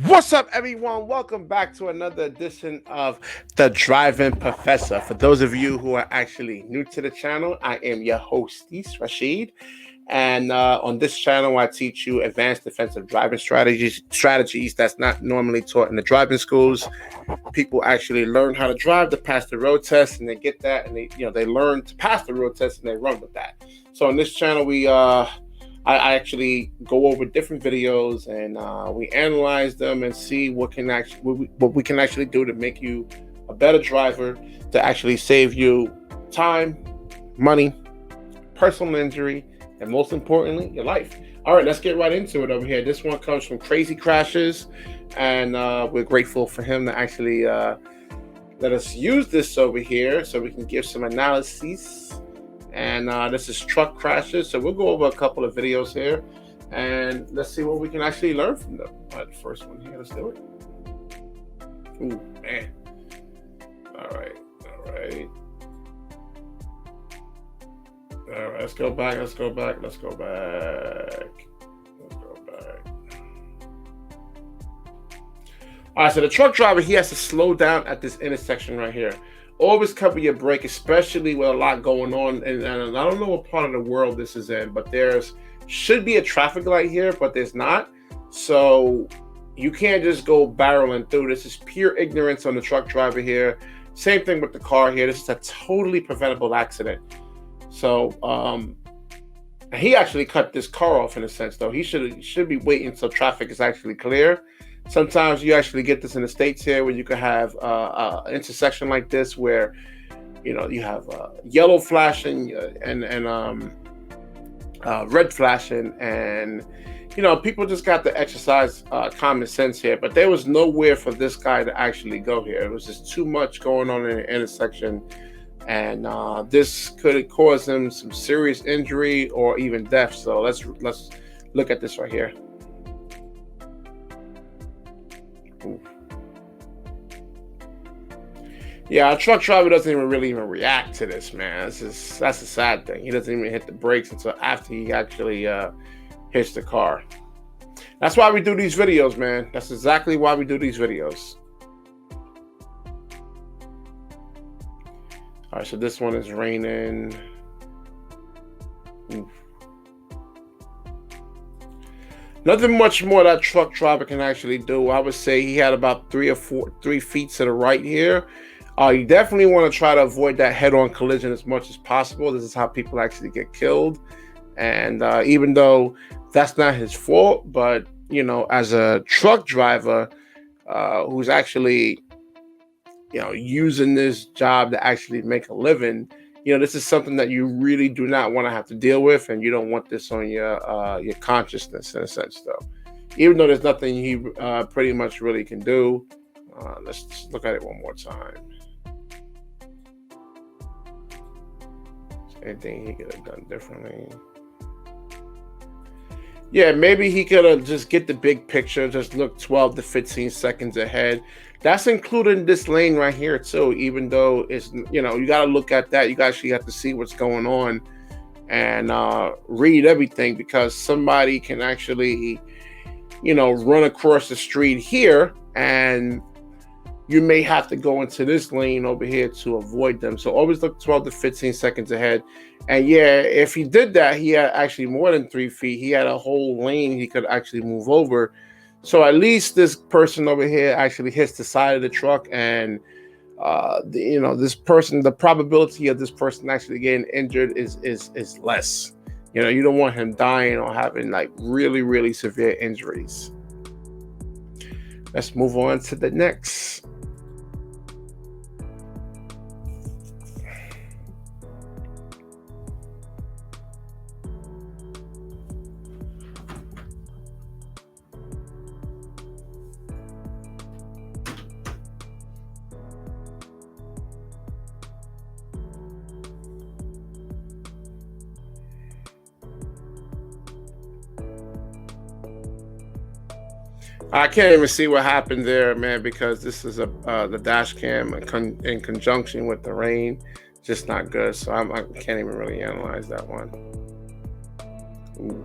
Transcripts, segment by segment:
What's up, everyone? Welcome back to another edition of the Drive-In Professor. For those of you who are actually new to the channel, I am your host, Rashid. And on this channel, I teach you advanced defensive driving strategies that's not normally taught in the driving schools. People actually learn how to drive to pass the road test, and they get that, and they learn to pass the road test, and they run with that. So on this channel, I actually go over different videos and we analyze them and see what we can actually do to make you a better driver, to actually save you time, money, personal injury, and most importantly, your life. All right, let's get right into it over here. This one comes from Crazy Crashes, and we're grateful for him to actually let us use this over here so we can give some analyses. And this is Truck Crashes, so we'll go over a couple of videos here and let's see what we can actually learn from them. All right, the first one here, let's do it. Ooh, man. All right, let's go back. All right, so the truck driver, he has to slow down at this intersection right here. Always cover your brake, especially with a lot going on. And I don't know what part of the world this is in, but should be a traffic light here, but there's not. So you can't just go barreling through. This is pure ignorance on the truck driver here. Same thing with the car here. This is a totally preventable accident. So he actually cut this car off in a sense, though. He should be waiting until traffic is actually clear. Sometimes you actually get this in the States here, where you could have an intersection like this where, you have yellow flashing and red flashing, and, people just got to exercise common sense here. But there was nowhere for this guy to actually go here. It was just too much going on in the intersection, and this could cause him some serious injury or even death. So let's look at this right here. Yeah, a truck driver doesn't even react to this, man. That's a sad thing. He doesn't even hit the brakes until after he actually hits the car. That's why we do these videos, man. That's exactly why we do these videos. All right, so this one is raining. Oof. Nothing much more that truck driver can actually do. I would say he had about 3 feet to the right here. You definitely want to try to avoid that head-on collision as much as possible. This is how people actually get killed. And even though that's not his fault, but, as a truck driver who's actually, using this job to actually make a living, this is something that you really do not want to have to deal with, and you don't want this on your consciousness in a sense, though. Even though there's nothing he pretty much really can do. Let's just look at it one more time. Anything he could have done differently? Yeah, maybe he could have just get the big picture, just look 12 to 15 seconds ahead. That's including this lane right here too, even though it's, you got to look at that. You actually have to see what's going on and read everything, because somebody can actually, run across the street here, and you may have to go into this lane over here to avoid them. So always look 12 to 15 seconds ahead. And yeah, if he did that, he had actually more than 3 feet. He had a whole lane he could actually move over. So at least this person over here actually hits the side of the truck, and this person, the probability of this person actually getting injured is less. You don't want him dying or having like really, really severe injuries. Let's move on to the next. I can't even see what happened there, man, because this is the dash cam in conjunction with the rain. Just not good. So I can't even really analyze that one. Ooh.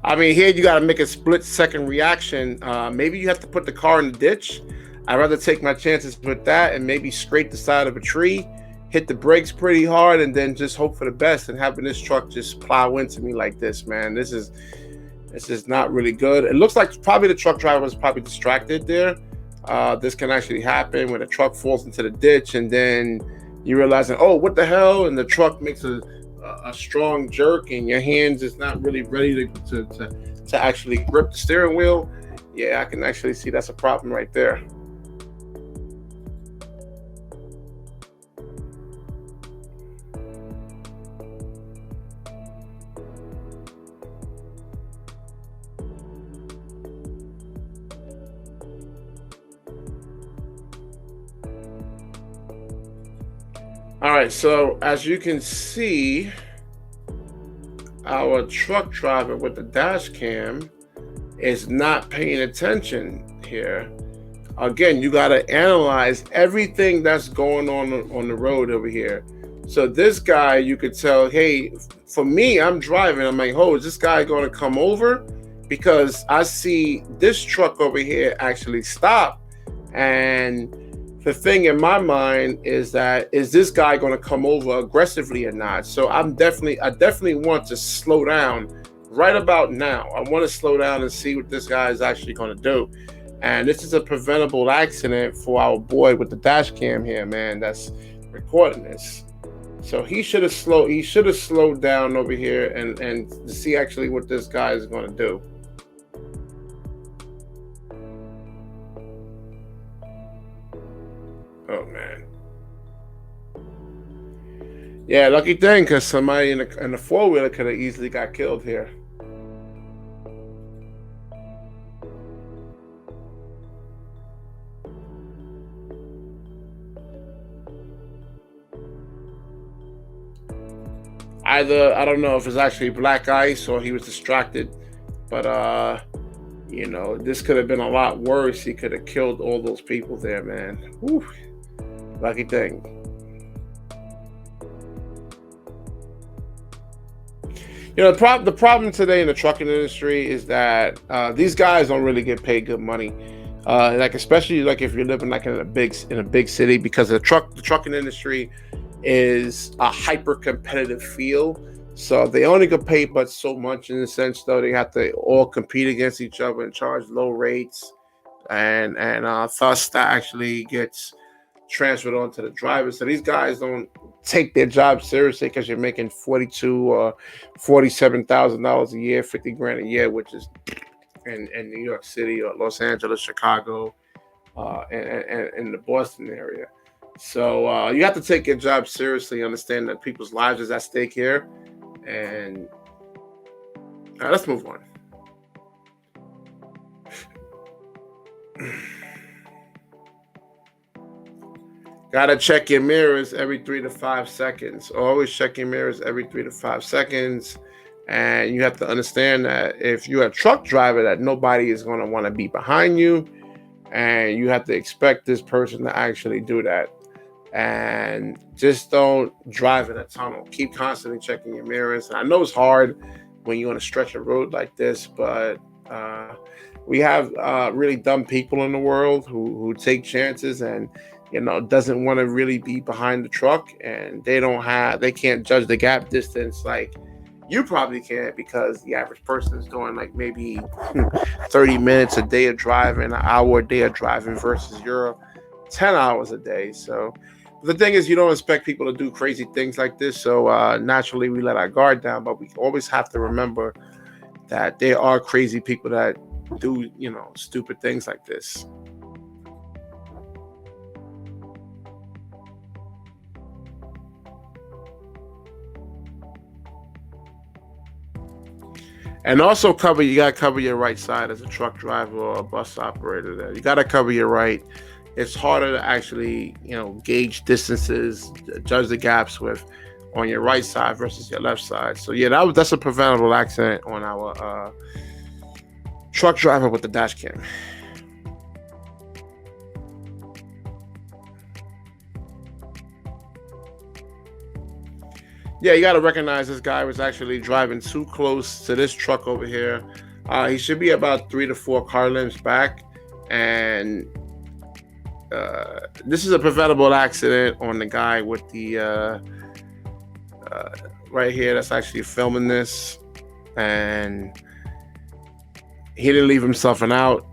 I mean, here you got to make a split-second reaction. Maybe you have to put the car in the ditch. I'd rather take my chances with that and maybe scrape the side of a tree, hit the brakes pretty hard, and then just hope for the best. And having this truck just plow into me like this, man, this is not really good. It looks like probably the truck driver was probably distracted there. This can actually happen when a truck falls into the ditch, and then you realize, oh, what the hell? And the truck makes a strong jerk, and your hands is not really ready to actually grip the steering wheel. Yeah, I can actually see that's a problem right there. All right, so as you can see, our truck driver with the dash cam is not paying attention here. Again, you got to analyze everything that's going on the road over here. So this guy, you could tell, hey, for me, I'm driving. I'm like, oh, is this guy going to come over? Because I see this truck over here actually stop. And the thing in my mind is that, is this guy going to come over aggressively or not? So I definitely want to slow down right about now. I want to slow down and see what this guy is actually going to do. And this is a preventable accident for our boy with the dash cam here, man, that's recording this. So he should have slowed down over here and see actually what this guy is going to do. Oh man. Yeah, lucky thing, because somebody in the four-wheeler could have easily got killed here. Either, I don't know if it's actually black ice or he was distracted, but you know, this could have been a lot worse. He could have killed all those people there, man. Whew. Lucky thing. You know, the problem today in the trucking industry is that these guys don't really get paid good money. Like especially like if you're living like in a big city, because the trucking industry is a hyper competitive field. So they only get paid but so much, in the sense though they have to all compete against each other and charge low rates, and thus that actually gets transferred onto the drivers. So these guys don't take their job seriously, because you're making $42,000 or $47,000 a year, 50 grand a year, which is in New York City or Los Angeles, Chicago, and the Boston area. So you have to take your job seriously, understand that people's lives is at stake here. And let's move on. Gotta check your mirrors every 3 to 5 seconds. Always check your mirrors every 3 to 5 seconds. And you have to understand that if you're a truck driver, that nobody is going to want to be behind you. And you have to expect this person to actually do that. And just don't drive in a tunnel. Keep constantly checking your mirrors. And I know it's hard when you're on a stretch of road like this, but we have really dumb people in the world who take chances and, you know, doesn't want to really be behind the truck, and they can't judge the gap distance like you probably can't, because the average person is doing like maybe 30 minutes a day of driving, an hour a day of driving, versus your 10 hours a day. So the thing is, you don't expect people to do crazy things like this. So naturally we let our guard down, but we always have to remember that there are crazy people that do, you know, stupid things like this. And also you gotta cover your right side as a truck driver or a bus operator there. You gotta cover your right. It's harder to actually, you know, gauge distances, judge the gaps with on your right side versus your left side. So yeah, that's a preventable accident on our truck driver with the dash cam. Yeah, you got to recognize this guy was actually driving too close to this truck over here. He should be about 3 to 4 car lengths back. And this is a preventable accident on the guy with the right here that's actually filming this. And he didn't leave himself an out.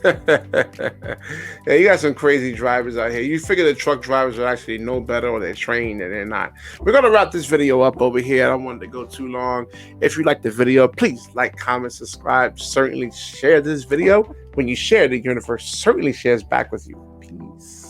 Yeah, you got some crazy drivers out here. You figure the truck drivers are actually no better, or they're trained, and they're not. We're gonna wrap this video up over here. I don't want it to go too long. If you like the video, please like, comment, subscribe. Certainly share this video. When you share, the universe certainly shares back with you. Peace.